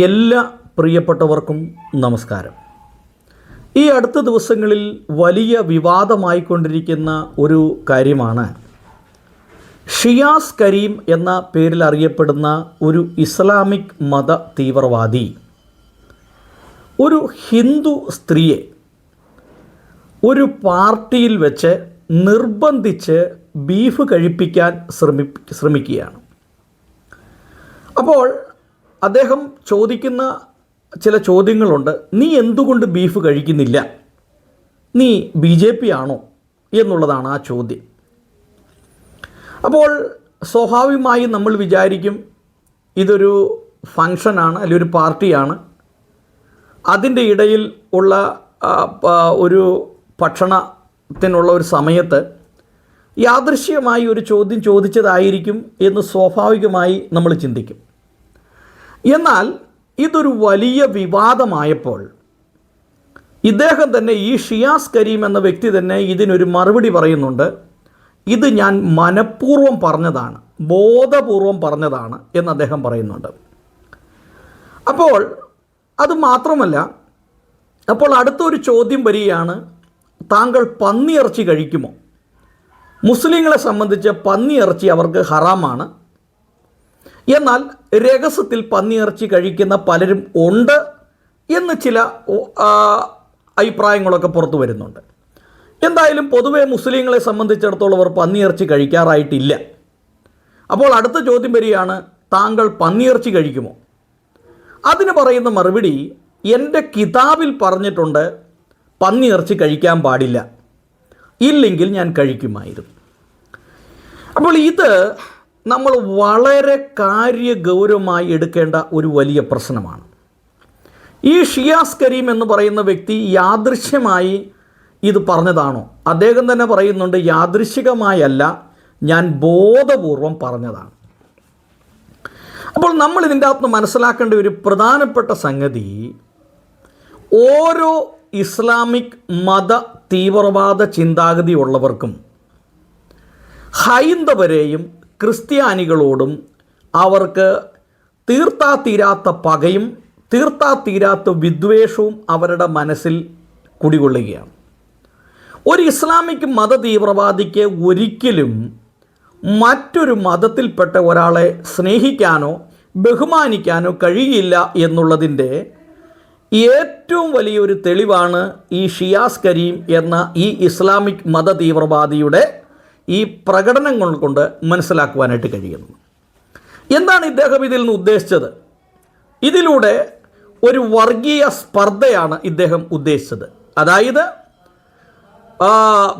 എല്ലാ പ്രിയപ്പെട്ടവർക്കും നമസ്കാരം. ഈ അടുത്ത ദിവസങ്ങളിൽ വലിയ വിവാദമായിക്കൊണ്ടിരിക്കുന്ന ഒരു കാര്യമാണ് ഷിയാസ് കരീം എന്ന പേരിൽ അറിയപ്പെടുന്ന ഒരു ഇസ്ലാമിക് മത തീവ്രവാദി ഒരു ഹിന്ദു സ്ത്രീയെ ഒരു പാർട്ടിയിൽ വെച്ച് നിർബന്ധിച്ച് ബീഫ് കഴിപ്പിക്കാൻ ശ്രമിക്കുകയാണ്. അപ്പോൾ അദ്ദേഹം ചോദിക്കുന്ന ചില ചോദ്യങ്ങളുണ്ട്. നീ എന്തുകൊണ്ട് ബീഫ് കഴിക്കുന്നില്ല? നീ BJP ആണോ എന്നുള്ളതാണ് ആ ചോദ്യം. അപ്പോൾ സ്വാഭാവികമായും നമ്മൾ വിചാരിക്കും ഇതൊരു ഫങ്ഷനാണ്, അല്ലെങ്കിൽ ഒരു പാർട്ടിയാണ്, അതിൻ്റെ ഇടയിൽ ഉള്ള ഒരു ഭക്ഷണത്തിനുള്ള ഒരു സമയത്ത് യാദൃശ്ചികമായി ഒരു ചോദ്യം ചോദിച്ചതായിരിക്കും എന്ന് സ്വാഭാവികമായി നമ്മൾ ചിന്തിക്കും. എന്നാൽ ഇതൊരു വലിയ വിവാദമായപ്പോൾ ഇദ്ദേഹം തന്നെ, ഈ ഷിയാസ് കരീം എന്ന വ്യക്തി തന്നെ ഇതിനൊരു മറുപടി പറയുന്നുണ്ട്. ഇത് ഞാൻ മനഃപൂർവ്വം പറഞ്ഞതാണ്, ബോധപൂർവം പറഞ്ഞതാണ് എന്ന് അദ്ദേഹം പറയുന്നുണ്ട്. അപ്പോൾ അത് മാത്രമല്ല, അപ്പോൾ അടുത്തൊരു ചോദ്യം വരികയാണ്, താങ്കൾ പന്നിയിറച്ചി കഴിക്കുമോ? മുസ്ലിങ്ങളെ സംബന്ധിച്ച് പന്നിയിറച്ചി അവർക്ക് ഹറാമാണ്. എന്നാൽ രഹസ്യത്തിൽ പന്നിയിറച്ചി കഴിക്കുന്ന പലരും ഉണ്ട് എന്ന് ചില അഭിപ്രായങ്ങളൊക്കെ പുറത്തു വരുന്നുണ്ട്. എന്തായാലും പൊതുവെ മുസ്ലിങ്ങളെ സംബന്ധിച്ചിടത്തോളം അവർ പന്നിയിറച്ചി കഴിക്കാറായിട്ടില്ല. അപ്പോൾ അടുത്ത ചോദ്യം വരികയാണ്, താങ്കൾ പന്നിയിറച്ചി കഴിക്കുമോ? അതിന് പറയുന്ന മറുപടി, എൻ്റെ കിതാബിൽ പറഞ്ഞിട്ടുണ്ട് പന്നിയിറച്ചി കഴിക്കാൻ പാടില്ല, ഇല്ലെങ്കിൽ ഞാൻ കഴിക്കുമായിരുന്നു. അപ്പോൾ ഇത് നമ്മൾ വളരെ കാര്യഗൗരവമായി എടുക്കേണ്ട ഒരു വലിയ പ്രശ്നമാണ്. ഈ ഷിയാസ് കരീം എന്ന് പറയുന്ന വ്യക്തി യാദൃശ്യമായി ഇത് പറഞ്ഞതാണോ? അദ്ദേഹം തന്നെ പറയുന്നുണ്ട്, യാദൃശ്ചികമായല്ല, ഞാൻ ബോധപൂർവം പറഞ്ഞതാണ്. അപ്പോൾ നമ്മൾ ഇതിൻ്റെ അകത്ത് മനസ്സിലാക്കേണ്ട ഒരു പ്രധാനപ്പെട്ട സംഗതി, ഓരോ ഇസ്ലാമിക് മത തീവ്രവാദ ചിന്താഗതി ഉള്ളവർക്കും ഹൈന്ദവരെയും ക്രിസ്ത്യാനികളോടും അവർക്ക് തീർത്താത്തീരാത്ത പകയും തീർത്താത്തീരാത്ത വിദ്വേഷവും അവരുടെ മനസ്സിൽ കുടികൊള്ളുകയാണ്. ഒരു ഇസ്ലാമിക് മത തീവ്രവാദിക്ക് ഒരിക്കലും മറ്റൊരു മതത്തിൽപ്പെട്ട ഒരാളെ സ്നേഹിക്കാനോ ബഹുമാനിക്കാനോ കഴിയില്ല എന്നുള്ളതിൻ്റെ ഏറ്റവും വലിയൊരു തെളിവാണ് ഈ ഷിയാസ് കരീം എന്ന ഈ ഇസ്ലാമിക് മത തീവ്രവാദിയുടെ ഈ പ്രകടനങ്ങൾ കൊണ്ട് മനസ്സിലാക്കുവാനായിട്ട് കഴിയുന്നത്. എന്താണ് ഇദ്ദേഹം ഇതിൽ നിന്ന് ഉദ്ദേശിച്ചത്? ഇതിലൂടെ ഒരു വർഗീയ സ്പർദ്ധയാണ് ഇദ്ദേഹം ഉദ്ദേശിച്ചത്. അതായത്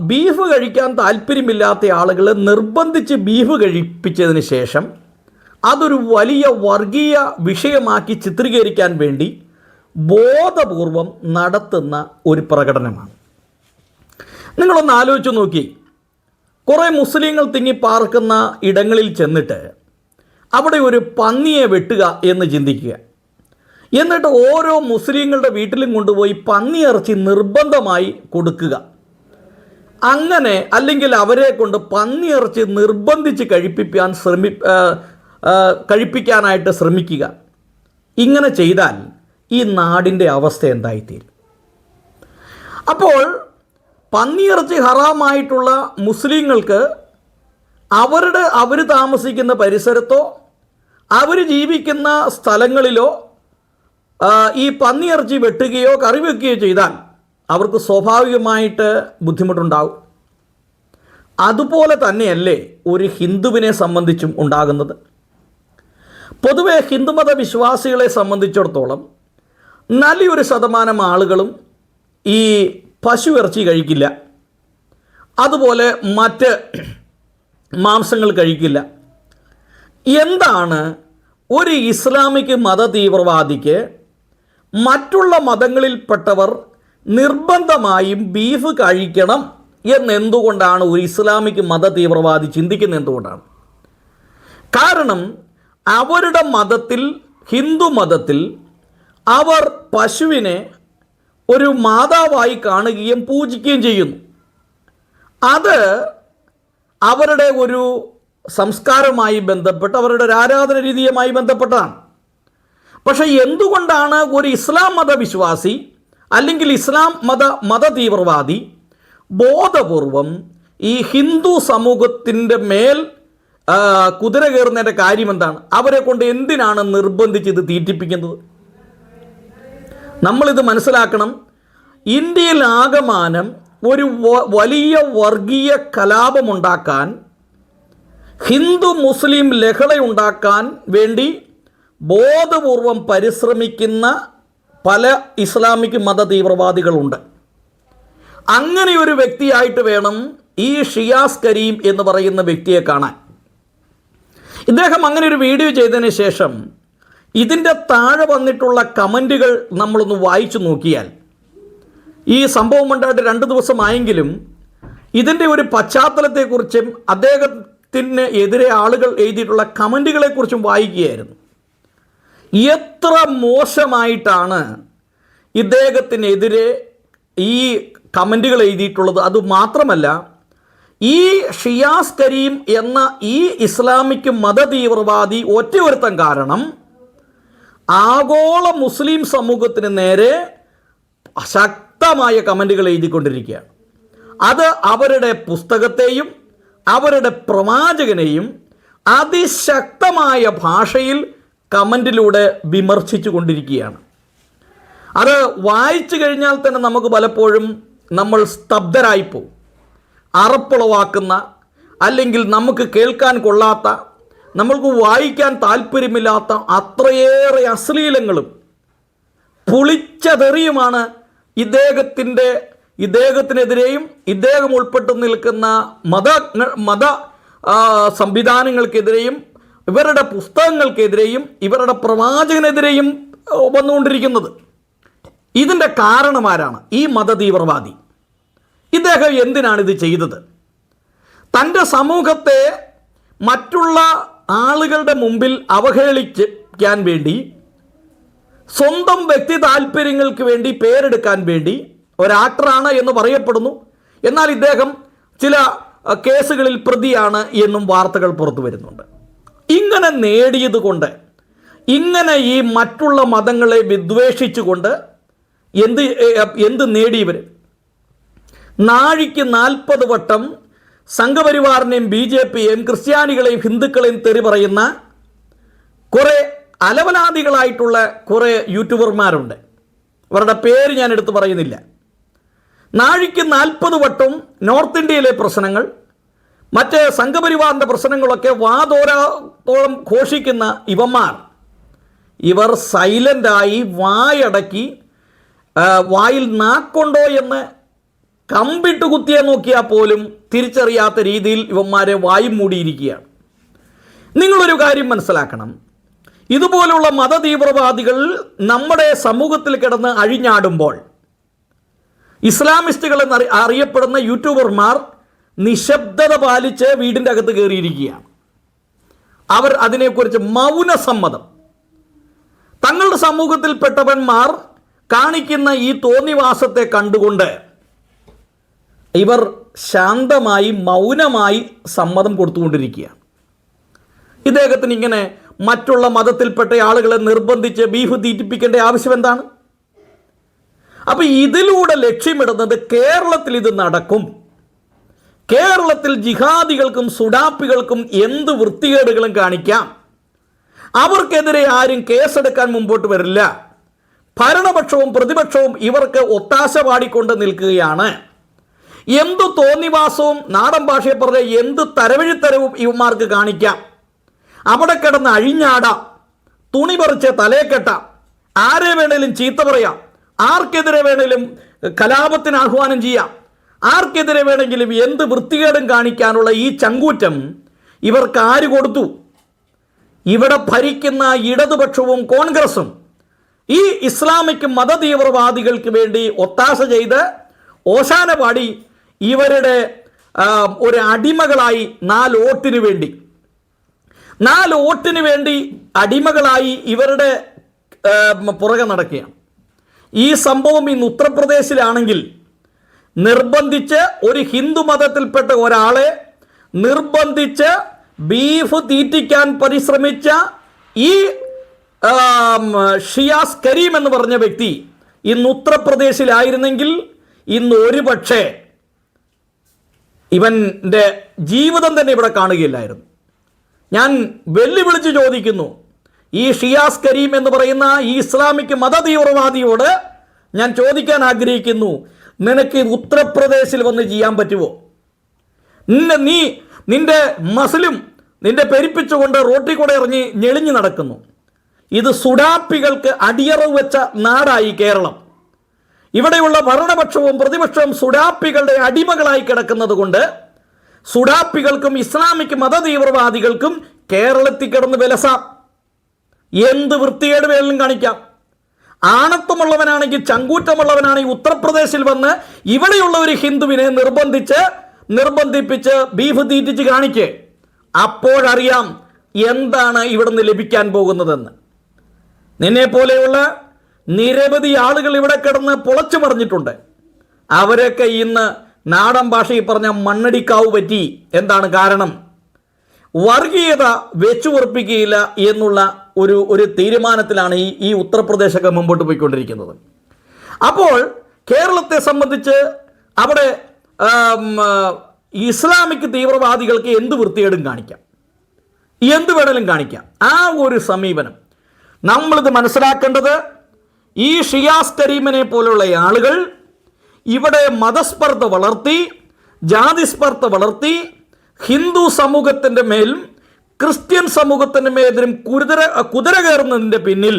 ബീഫ് കഴിക്കാൻ താല്പര്യമില്ലാത്ത ആളുകളെ നിർബന്ധിച്ച് ബീഫ് കഴിപ്പിച്ചതിന് ശേഷം അതൊരു വലിയ വർഗീയ വിഷയമാക്കി ചിത്രീകരിക്കാൻ വേണ്ടി ബോധപൂർവം നടത്തുന്ന ഒരു പ്രകടനമാണ്. നിങ്ങളൊന്ന് ആലോചിച്ച് നോക്കി, കുറേ മുസ്ലിങ്ങൾ തിങ്ങിപ്പാർക്കുന്ന ഇടങ്ങളിൽ ചെന്നിട്ട് അവിടെ ഒരു പന്നിയെ വെട്ടുക എന്ന് ചിന്തിക്കുക. എന്നിട്ട് ഓരോ മുസ്ലിങ്ങളുടെ വീട്ടിലും കൊണ്ടുപോയി പന്നിയിറച്ചി നിർബന്ധമായി കൊടുക്കുക. അങ്ങനെ, അല്ലെങ്കിൽ അവരെ കൊണ്ട് പന്നിയിറച്ചി നിർബന്ധിച്ച് കഴിപ്പിക്കാനായിട്ട് ശ്രമിക്കുക. ഇങ്ങനെ ചെയ്താൽ ഈ നാടിൻ്റെ അവസ്ഥ എന്തായിത്തീരും? അപ്പോൾ പന്നിയിറച്ചി ഹറാമായിട്ടുള്ള മുസ്ലിങ്ങൾക്ക് അവർ താമസിക്കുന്ന പരിസരത്തോ അവർ ജീവിക്കുന്ന സ്ഥലങ്ങളിലോ ഈ പന്നിയിറച്ചി വെട്ടുകയോ കറി വെക്കുകയോ ചെയ്താൽ അവർക്ക് സ്വാഭാവികമായിട്ട് ബുദ്ധിമുട്ടുണ്ടാകും. അതുപോലെ തന്നെയല്ലേ ഒരു ഹിന്ദുവിനെ സംബന്ധിച്ചും ഉണ്ടാകുന്നത്. പൊതുവെ ഹിന്ദുമത വിശ്വാസികളെ സംബന്ധിച്ചിടത്തോളം നല്ലൊരു ശതമാനം ആളുകളും ഈ പശു ഇറച്ചി കഴിക്കില്ല, അതുപോലെ മറ്റ് മാംസങ്ങൾ കഴിക്കില്ല. എന്താണ് ഒരു ഇസ്ലാമിക് മത തീവ്രവാദിക്ക് മറ്റുള്ള മതങ്ങളിൽപ്പെട്ടവർ നിർബന്ധമായും ബീഫ് കഴിക്കണം എന്നെന്തുകൊണ്ടാണ് ഒരു ഇസ്ലാമിക് മത തീവ്രവാദി ചിന്തിക്കുന്നത്? എന്തുകൊണ്ടാണ്? കാരണം അവരുടെ മതത്തിൽ, ഹിന്ദു മതത്തിൽ, അവർ പശുവിനെ ഒരു മാതാവായി കാണുകയും പൂജിക്കുകയും ചെയ്യുന്നു. അത് അവരുടെ ഒരു സംസ്കാരവുമായി ബന്ധപ്പെട്ട്, അവരുടെ ഒരു ആരാധന രീതിയുമായി ബന്ധപ്പെട്ടതാണ്. പക്ഷെ എന്തുകൊണ്ടാണ് ഒരു ഇസ്ലാം മതവിശ്വാസി അല്ലെങ്കിൽ ഇസ്ലാം മത തീവ്രവാദി ബോധപൂർവം ഈ ഹിന്ദു സമൂഹത്തിൻ്റെ മേൽ കുതിര കയറുന്നതിൻ്റെ കാര്യം എന്താണ്? അവരെ കൊണ്ട് എന്തിനാണ് നിർബന്ധിച്ച് ഇത് തീറ്റിപ്പിക്കുന്നത്? നമ്മളിത് മനസ്സിലാക്കണം. ഇന്ത്യയിൽ ആകമാനം ഒരു വലിയ വർഗീയ കലാപമുണ്ടാക്കാൻ, ഹിന്ദു മുസ്ലിം ലഹളയുണ്ടാക്കാൻ വേണ്ടി ബോധപൂർവം പരിശ്രമിക്കുന്ന പല ഇസ്ലാമിക് മത തീവ്രവാദികളുണ്ട്. അങ്ങനെ ഒരു വ്യക്തിയായിട്ട് വേണം ഈ ഷിയാസ് കരീം എന്ന് പറയുന്ന വ്യക്തിയെ കാണാൻ. ഇദ്ദേഹം അങ്ങനെ ഒരു വീഡിയോ ചെയ്തതിന് ശേഷം ഇതിൻ്റെ താഴെ വന്നിട്ടുള്ള കമൻറ്റുകൾ നമ്മളൊന്ന് വായിച്ചു നോക്കിയാൽ, ഈ സംഭവം ഉണ്ടായിട്ട് 2 ദിവസമായെങ്കിലും ഇതിൻ്റെ ഒരു പശ്ചാത്തലത്തെക്കുറിച്ചും അദ്ദേഹത്തിന് എതിരെ ആളുകൾ എഴുതിയിട്ടുള്ള കമൻറ്റുകളെക്കുറിച്ചും വായിക്കുകയായിരുന്നു. എത്ര മോശമായിട്ടാണ് ഇദ്ദേഹത്തിനെതിരെ ഈ കമൻറ്റുകൾ എഴുതിയിട്ടുള്ളത്. അതുമാത്രമല്ല, ഈ ഷിയാസ് കരീം എന്ന ഈ ഇസ്ലാമിക് മത തീവ്രവാദി ഒറ്റയൊരുത്തൻ കാരണം ആഗോള മുസ്ലിം സമൂഹത്തിന് നേരെ ശക്തമായ കമൻറ്റുകൾ എഴുതിക്കൊണ്ടിരിക്കുകയാണ്. അത് അവരുടെ പുസ്തകത്തെയും അവരുടെ പ്രവാചകനെയും അതിശക്തമായ ഭാഷയിൽ കമൻറ്റിലൂടെ വിമർശിച്ചു കൊണ്ടിരിക്കുകയാണ്. അത് വായിച്ചു കഴിഞ്ഞാൽ തന്നെ നമുക്ക് പലപ്പോഴും നമ്മൾ സ്തബ്ധരായിപ്പോവും. അറപ്പുളവാക്കുന്ന, അല്ലെങ്കിൽ നമുക്ക് കേൾക്കാൻ കൊള്ളാത്ത, നമ്മൾക്ക് വായിക്കാൻ താല്പര്യമില്ലാത്ത അത്രയേറെ അശ്ലീലങ്ങളും പുളിച്ച തെറിയുമാണ് ഇദ്ദേഹത്തിനെതിരെയും ഇദ്ദേഹം ഉൾപ്പെട്ടു നിൽക്കുന്ന മത സംവിധാനങ്ങൾക്കെതിരെയും ഇവരുടെ പുസ്തകങ്ങൾക്കെതിരെയും ഇവരുടെ പ്രവാചകനെതിരെയും വന്നുകൊണ്ടിരിക്കുന്നത്. ഇതിൻ്റെ കാരണമാരാണ് ഈ മത തീവ്രവാദി. ഇദ്ദേഹം എന്തിനാണിത് ചെയ്തത്? തൻ്റെ സമൂഹത്തെ മറ്റുള്ള ആളുകളുടെ മുമ്പിൽ അവഹേളിക്കാൻ വേണ്ടി, സ്വന്തം വ്യക്തി താല്പര്യങ്ങൾക്ക് വേണ്ടി, പേരെടുക്കാൻ വേണ്ടി, ഒരാക്ടറാണ് എന്ന് പറയപ്പെടുന്നു. എന്നാൽ ഇദ്ദേഹം ചില കേസുകളിൽ പ്രതിയാണ് എന്നും വാർത്തകൾ പുറത്തു വരുന്നുണ്ട്. ഇങ്ങനെ നേടിയത് കൊണ്ട്, ഇങ്ങനെ ഈ മറ്റുള്ള മതങ്ങളെ വിദ്വേഷിച്ചുകൊണ്ട് എന്ത് നേടിയവർ? നാഴിക്ക് 40 വട്ടം സംഘപരിവാറിനെയും BJPയെയും ക്രിസ്ത്യാനികളെയും ഹിന്ദുക്കളെയും തെറി പറയുന്ന കുറേ അലവലാദികളായിട്ടുള്ള കുറേ യൂട്യൂബർമാരുണ്ട്. അവരുടെ പേര് ഞാൻ എടുത്തു പറയുന്നില്ല. നാഴിക്ക് 40 വട്ടം നോർത്ത് ഇന്ത്യയിലെ പ്രശ്നങ്ങൾ, മറ്റ് സംഘപരിവാറിൻ്റെ പ്രശ്നങ്ങളൊക്കെ വാതോരാത്തോളം ഘോഷിക്കുന്ന ഇവർ സൈലൻ്റായി വായടക്കി, വായിൽ നാക്കുണ്ടോ എന്ന് കമ്പിട്ട് കുത്തിയെ നോക്കിയാൽ പോലും തിരിച്ചറിയാത്ത രീതിയിൽ ഇവന്മാരെ വായും മൂടിയിരിക്കുകയാണ്. നിങ്ങളൊരു കാര്യം മനസ്സിലാക്കണം. ഇതുപോലുള്ള മത തീവ്രവാദികൾ നമ്മുടെ സമൂഹത്തിൽ കിടന്ന് അഴിഞ്ഞാടുമ്പോൾ ഇസ്ലാമിസ്റ്റുകൾ അറിയപ്പെടുന്ന യൂട്യൂബർമാർ നിശബ്ദത പാലിച്ച് വീടിൻ്റെ അകത്ത് കയറിയിരിക്കുകയാണ്. അവർ അതിനെക്കുറിച്ച് മൗനസമ്മതം. തങ്ങളുടെ സമൂഹത്തിൽപ്പെട്ടവന്മാർ കാണിക്കുന്ന ഈ തോന്നിവാസത്തെ കണ്ടുകൊണ്ട് ഇവർ ശാന്തമായി മൗനമായി സമ്മതം കൊടുത്തുകൊണ്ടിരിക്കുകയാണ്. ഇദ്ദേഹത്തിന് ഇങ്ങനെ മറ്റുള്ള മതത്തിൽപ്പെട്ട ആളുകളെ നിർബന്ധിച്ച് ബീഫ് തീറ്റിപ്പിക്കേണ്ട ആവശ്യം എന്താണ്? അപ്പം ഇതിലൂടെ ലക്ഷ്യമിടുന്നത് കേരളത്തിൽ ഇത് നടക്കും. കേരളത്തിൽ ജിഹാദികൾക്കും സുഡാപ്പികൾക്കും എന്ത് വൃത്തികേടുകളും കാണിക്കാം. അവർക്കെതിരെ ആരും കേസെടുക്കാൻ മുമ്പോട്ട് വരില്ല. ഭരണപക്ഷവും പ്രതിപക്ഷവും ഇവർക്ക് ഒത്താശ പാടിക്കൊണ്ട് നിൽക്കുകയാണ്. എന്തു തോന്നിവാസവും, നാടൻ ഭാഷയെ പറഞ്ഞ എന്ത് തരവഴിത്തരവും ഇവന്മാർക്ക് കാണിക്കാം. അവിടെ കിടന്ന് അഴിഞ്ഞാടാം, തുണി പറിച്ച് തലയെക്കെട്ടാം, ആരെ വേണേലും ചീത്ത പറയാം, ആർക്കെതിരെ വേണേലും കലാപത്തിന് ആഹ്വാനം ചെയ്യാം, ആർക്കെതിരെ വേണമെങ്കിലും എന്ത് വൃത്തികേടും കാണിക്കാനുള്ള ഈ ചങ്കൂറ്റം ഇവർക്ക് ആര് കൊടുത്തു? ഇവിടെ ഭരിക്കുന്ന ഇടതുപക്ഷവും കോൺഗ്രസും ഈ ഇസ്ലാമിക് മത തീവ്രവാദികൾക്ക് വേണ്ടി ഒത്താശ ചെയ്ത് ഓശാന പാടി ഇവരുടെ ഒരു അടിമകളായി 4 വോട്ടിന് വേണ്ടി അടിമകളായി ഇവരുടെ പുറകെ നടക്കുകയാണ്. ഈ സംഭവം ഇന്ന് ഉത്തർപ്രദേശിലാണെങ്കിൽ നിർബന്ധിച്ച് ഒരു ഹിന്ദു മതത്തിൽപ്പെട്ട ഒരാളെ നിർബന്ധിച്ച് ബീഫ് തീറ്റിക്കാൻ പരിശ്രമിച്ച ഈ ഷിയാസ് കരീം എന്ന് പറഞ്ഞ വ്യക്തി ഇന്ന് ഉത്തർപ്രദേശിലായിരുന്നെങ്കിൽ ഇന്ന് ഒരുപക്ഷെ ഇവൻ്റെ ജീവിതം തന്നെ ഇവിടെ കാണുകയില്ലായിരുന്നു. ഞാൻ വെല്ലുവിളിച്ച് ചോദിക്കുന്നു, ഈ ഷിയാസ് കരീം എന്ന് പറയുന്ന ഈ ഇസ്ലാമിക് മത തീവ്രവാദിയോട് ഞാൻ ചോദിക്കാൻ ആഗ്രഹിക്കുന്നു, നിനക്ക് ഉത്തർപ്രദേശിൽ വന്ന് ചെയ്യാൻ പറ്റുമോ? നിന്റെ മസിലും നിന്റെ പെരിപ്പിച്ചുകൊണ്ട് റോട്ടിൽ കൂടെ ഇറങ്ങി ഞെളിഞ്ഞു നടക്കുന്നു. ഇത് സുഡാപ്പികൾക്ക് അടിയറവ് വെച്ച നാടായി കേരളം. ഇവിടെയുള്ള ഭരണപക്ഷവും പ്രതിപക്ഷവും സുഡാപ്പികളുടെ അടിമകളായി കിടക്കുന്നത് കൊണ്ട് സുഡാപ്പികൾക്കും ഇസ്ലാമിക് മത തീവ്രവാദികൾക്കും കേരളത്തിൽ കിടന്ന് വിലസാം, എന്ത് വൃത്തികേട് വേലും കാണിക്കാം. ആണത്വമുള്ളവനാണെങ്കിൽ, ചങ്കൂറ്റമുള്ളവനാണെങ്കിൽ ഉത്തർപ്രദേശിൽ വന്ന് ഇവിടെയുള്ള ഒരു ഹിന്ദുവിനെ നിർബന്ധിപ്പിച്ച് ബീഫ് തീറ്റിച്ച് കാണിക്ക്. അപ്പോഴറിയാം എന്താണ് ഇവിടുന്ന് ലഭിക്കാൻ പോകുന്നതെന്ന്. നിന്നെ പോലെയുള്ള നിരവധി ആളുകൾ ഇവിടെ കിടന്ന് പൊളച്ചു പറഞ്ഞിട്ടുണ്ട്. അവരൊക്കെ ഇന്ന് നാടൻ ഭാഷയിൽ പറഞ്ഞ മണ്ണടിക്കാവ് പറ്റി. എന്താണ് കാരണം? വർഗീയത വെച്ചു ഉറപ്പിക്കുകയില്ല എന്നുള്ള ഒരു തീരുമാനത്തിലാണ് ഈ ഉത്തർപ്രദേശൊക്കെ മുമ്പോട്ട് പോയിക്കൊണ്ടിരിക്കുന്നത്. അപ്പോൾ കേരളത്തെ സംബന്ധിച്ച് അവിടെ ഇസ്ലാമിക് തീവ്രവാദികൾക്ക് എന്ത് വൃത്തികേടും കാണിക്കാം, എന്ത് വേണേലും കാണിക്കാം. ആ ഒരു സമീപനം നമ്മളിത് മനസ്സിലാക്കേണ്ടത്, ഈ ഷിയാസ് കരീമിനെ പോലുള്ള ആളുകൾ ഇവിടെ മതസ്പർദ്ധ വളർത്തി, ജാതിസ്പർദ്ധ വളർത്തി, ഹിന്ദു സമൂഹത്തിൻ്റെ മേലും ക്രിസ്ത്യൻ സമൂഹത്തിൻ്റെ മേലും കുതിര കയറുന്നതിൻ്റെ പിന്നിൽ,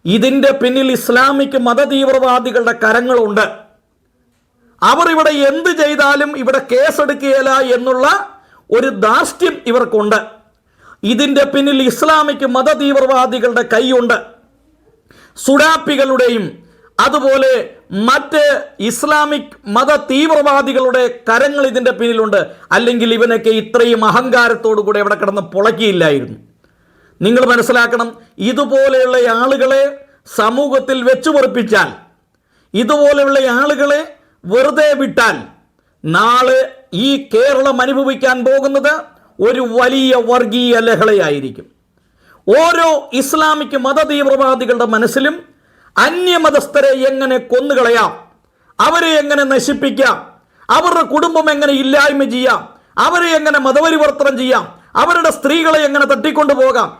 ഇതിൻ്റെ പിന്നിൽ ഇസ്ലാമിക് മത തീവ്രവാദികളുടെ കരങ്ങളുണ്ട്. അവർ ഇവിടെ എന്ത് ചെയ്താലും ഇവിടെ കേസെടുക്കുകയില്ല എന്നുള്ള ഒരു ധാർഷ്ട്യം ഇവർക്കുണ്ട്. ഇതിൻ്റെ പിന്നിൽ ഇസ്ലാമിക് മത തീവ്രവാദികളുടെ കൈയുണ്ട്. സുഡാപ്പികളുടെയും അതുപോലെ മറ്റ് ഇസ്ലാമിക് മത തീവ്രവാദികളുടെ കരങ്ങൾ ഇതിൻ്റെ പിന്നിലുണ്ട്. അല്ലെങ്കിൽ ഇവനൊക്കെ ഇത്രയും അഹങ്കാരത്തോടു കൂടെ ഇവിടെ കിടന്ന് പൊളക്കിയില്ലായിരുന്നു. നിങ്ങൾ മനസ്സിലാക്കണം, ഇതുപോലെയുള്ള ആളുകളെ സമൂഹത്തിൽ വെച്ചു പൊറിപ്പിച്ചാൽ, ഇതുപോലെയുള്ള ആളുകളെ വെറുതെ വിട്ടാൽ നാളെ ഈ കേരളം അനുഭവിക്കാൻ പോകുന്നത് ഒരു വലിയ വർഗീയ ലഹളയായിരിക്കും. ഓരോ ഇസ്ലാമിക് മത തീവ്രവാദികളുടെ മനസ്സിലും അന്യമതസ്ഥരെ എങ്ങനെ കൊന്നുകളയാം, അവരെ എങ്ങനെ നശിപ്പിക്കാം, അവരുടെ കുടുംബം എങ്ങനെ ഇല്ലായ്മ ചെയ്യാം, അവരെ എങ്ങനെ മതപരിവർത്തനം ചെയ്യാം, അവരുടെ സ്ത്രീകളെ എങ്ങനെ തട്ടിക്കൊണ്ടുപോകാം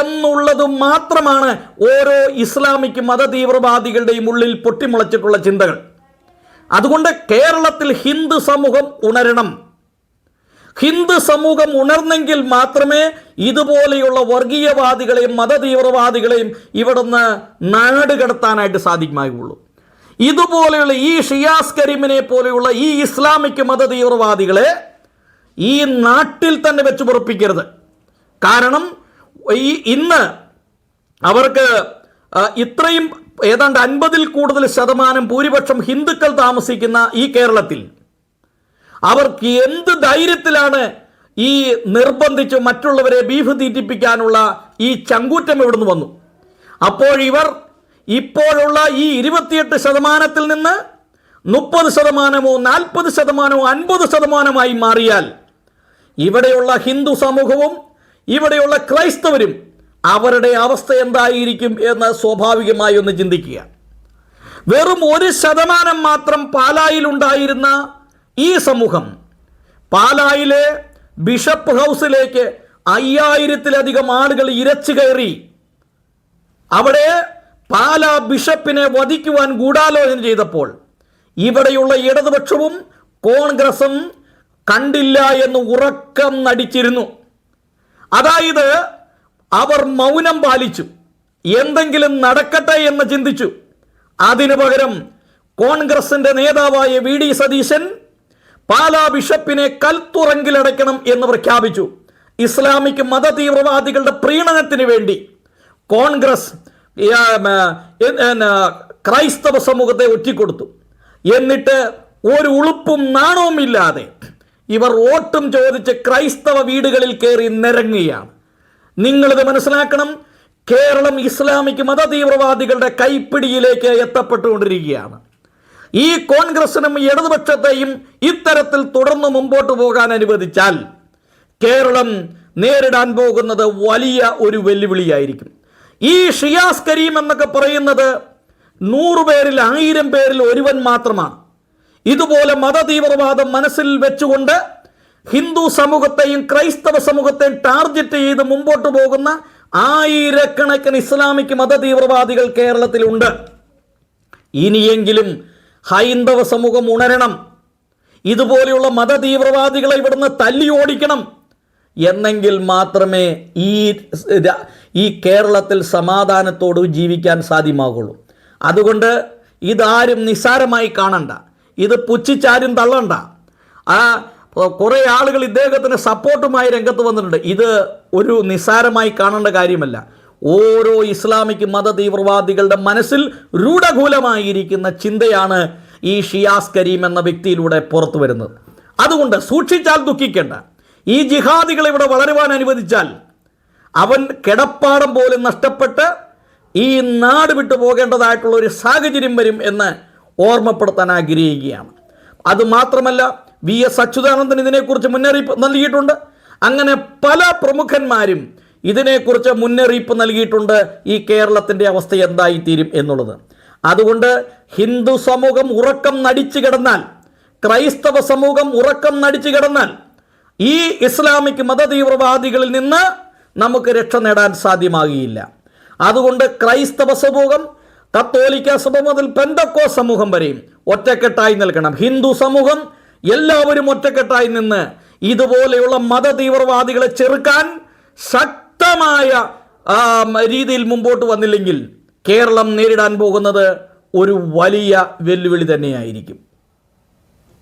എന്നുള്ളത് മാത്രമാണ് ഓരോ ഇസ്ലാമിക് മത തീവ്രവാദികളുടെയും ഉള്ളിൽ പൊട്ടിമുളച്ചിട്ടുള്ള ചിന്തകൾ. അതുകൊണ്ട് കേരളത്തിൽ ഹിന്ദു സമൂഹം ഉണരണം. ഹിന്ദു സമൂഹം ഉണർന്നെങ്കിൽ മാത്രമേ ഇതുപോലെയുള്ള വർഗീയവാദികളെയും മത തീവ്രവാദികളെയും ഇവിടുന്ന് നാട് കടത്താനായിട്ട് സാധിക്കുമായുള്ളൂ. ഇതുപോലെയുള്ള ഈ ഷിയാസ് കരീമിനെ പോലെയുള്ള ഈ ഇസ്ലാമിക് മത തീവ്രവാദികളെ ഈ നാട്ടിൽ തന്നെ വെച്ച് പൊറപ്പിക്കരുത്. കാരണം ഇന്ന് അവർക്ക് ഇത്രയും ഏതാണ്ട് 50-ൽ കൂടുതൽ ശതമാനം ഭൂരിപക്ഷം ഹിന്ദുക്കൾ താമസിക്കുന്ന ഈ കേരളത്തിൽ അവർക്ക് എന്ത് ധൈര്യത്തിലാണ് ഈ നിർബന്ധിച്ച് മറ്റുള്ളവരെ ബീഫ് തീറ്റിപ്പിക്കാനുള്ള ഈ ചങ്കൂറ്റം ഇവിടുന്ന് വന്നു? അപ്പോൾ ഇവർ ഇപ്പോഴുള്ള ഈ 28% നിന്ന് 30%, 40%, 50% മാറിയാൽ ഇവിടെയുള്ള ഹിന്ദു സമൂഹവും ഇവിടെയുള്ള ക്രൈസ്തവരും അവരുടെ അവസ്ഥ എന്തായിരിക്കും എന്ന് സ്വാഭാവികമായി ഒന്ന് ചിന്തിക്കുക. വെറും 1% മാത്രം പാലായിലുണ്ടായിരുന്ന ഈ സമൂഹം പാലായിലെ ബിഷപ്പ് ഹൗസിലേക്ക് 5000-ലധികം ആളുകൾ ഇരച്ചു കയറി അവിടെ പാലാ ബിഷപ്പിനെ വധിക്കുവാൻ ഗൂഢാലോചന ചെയ്തപ്പോൾ ഇവിടെയുള്ള ഇടതുപക്ഷവും കോൺഗ്രസും കണ്ടില്ല എന്ന് ഉറക്കം നടിച്ചിരുന്നു. അതായത് അവർ മൗനം പാലിച്ചു, എന്തെങ്കിലും നടക്കട്ടെ എന്ന് ചിന്തിച്ചു. അതിനു പകരം കോൺഗ്രസിന്റെ നേതാവായ വി ഡി സതീശൻ പാലാ ബിഷപ്പിനെ കൽത്തുറങ്കിലടയ്ക്കണം എന്ന് പ്രഖ്യാപിച്ചു. ഇസ്ലാമിക് മത തീവ്രവാദികളുടെ പ്രീണനത്തിന് വേണ്ടി കോൺഗ്രസ് ക്രൈസ്തവ സമൂഹത്തെ ഒറ്റിക്കൊടുത്തു. എന്നിട്ട് ഒരു ഉളുപ്പും നാണവും ഇല്ലാതെ ഇവർ വോട്ടും ചോദിച്ച് ക്രൈസ്തവ വീടുകളിൽ കയറി നിരങ്ങുകയാണ്. നിങ്ങളിത് മനസ്സിലാക്കണം, കേരളം ഇസ്ലാമിക് മത തീവ്രവാദികളുടെ കൈപ്പിടിയിലേക്ക് എത്തപ്പെട്ടുകൊണ്ടിരിക്കുകയാണ്. ഈ കോൺഗ്രസിനും ഇടതുപക്ഷത്തെയും ഇത്തരത്തിൽ തുടർന്ന് മുമ്പോട്ട് പോകാൻ അനുവദിച്ചാൽ കേരളം നേരിടാൻ പോകുന്നത് വലിയ ഒരു വെല്ലുവിളിയായിരിക്കും. ഈ ഷിയാസ് കരീം എന്നൊക്കെ പറയുന്നത് 100 പേരിൽ 1000 പേരിൽ ഒരുവൻ മാത്രമാണ്. ഇതുപോലെ മതതീവ്രവാദം മനസ്സിൽ വെച്ചുകൊണ്ട് ഹിന്ദു സമൂഹത്തെയും ക്രൈസ്തവ സമൂഹത്തെയും ടാർഗറ്റ് ചെയ്ത് മുമ്പോട്ട് പോകുന്ന ആയിരക്കണക്കിന് ഇസ്ലാമിക് മതതീവ്രവാദികൾ കേരളത്തിലുണ്ട്. ഇനിയെങ്കിലും ഹൈന്ദവ സമൂഹം ഉണരണം. ഇതുപോലെയുള്ള മതതീവ്രവാദികളെ ഇവിടുന്ന് തല്ലി ഓടിക്കണം. എന്നെങ്കിൽ മാത്രമേ ഈ കേരളത്തിൽ സമാധാനത്തോട് ജീവിക്കാൻ സാധ്യമാകുള്ളൂ. അതുകൊണ്ട് ഇതാരും നിസ്സാരമായി കാണണ്ട, ഇത് പുച്ഛിച്ചാരും തള്ളണ്ട. കുറേ ആളുകൾ ഇദ്ദേഹത്തിന് സപ്പോർട്ടുമായി രംഗത്ത് വന്നിട്ടുണ്ട്. ഇത് ഒരു നിസ്സാരമായി കാണേണ്ട കാര്യമല്ല. ഓരോ ഇസ്ലാമിക് മതതീവ്രവാദികളുടെ മനസ്സിൽ രൂഢകൂലമായിരിക്കുന്ന ചിന്തയാണ് ഈ ഷിയാസ് കരീം എന്ന വ്യക്തിയിലൂടെ പുറത്തു വരുന്നത്. അതുകൊണ്ട് സൂക്ഷിച്ചാൽ ദുഃഖിക്കേണ്ട. ഈ ജിഹാദികളെ ഇവിടെ വളരുവാൻ അനുവദിച്ചാൽ അവൻ കിടപ്പാടം പോലും നഷ്ടപ്പെട്ട് ഈ നാട് വിട്ടു പോകേണ്ടതായിട്ടുള്ള ഒരു സാഹചര്യം വരും എന്ന് ഓർമ്മപ്പെടുത്താൻ ആഗ്രഹിക്കുകയാണ്. അതുമാത്രമല്ല, VS അച്യുതാനന്ദൻ ഇതിനെക്കുറിച്ച് മുന്നറിയിപ്പ് നൽകിയിട്ടുണ്ട്. അങ്ങനെ പല പ്രമുഖന്മാരും ഇതിനെക്കുറിച്ച് മുന്നറിയിപ്പ് നൽകിയിട്ടുണ്ട്. ഈ കേരളത്തിൻ്റെ അവസ്ഥ എന്തായിത്തീരും എന്നുള്ളത്. അതുകൊണ്ട് ഹിന്ദു സമൂഹം ഉറക്കം നടിച്ചു കിടന്നാൽ, ക്രൈസ്തവ സമൂഹം ഉറക്കം നടിച്ചു കിടന്നാൽ ഈ ഇസ്ലാമിക് മതതീവ്രവാദികളിൽ നിന്ന് നമുക്ക് രക്ഷ നേടാൻ സാധ്യമാകുകയില്ല. അതുകൊണ്ട് ക്രൈസ്തവ സമൂഹം, കത്തോലിക്ക സഭ മുതൽ പെന്തക്കോസ്ത് സമൂഹം വരെയും ഒറ്റക്കെട്ടായി നിൽക്കണം. ഹിന്ദു സമൂഹം എല്ലാവരും ഒറ്റക്കെട്ടായി നിന്ന് ഇതുപോലെയുള്ള മതതീവ്രവാദികളെ ചെറുക്കാൻ ശക്തമായ രീതിയിൽ മുമ്പോട്ട് വന്നില്ലെങ്കിൽ കേരളം നേരിടാൻ പോകുന്നത് ഒരു വലിയ വെല്ലുവിളി തന്നെയായിരിക്കും.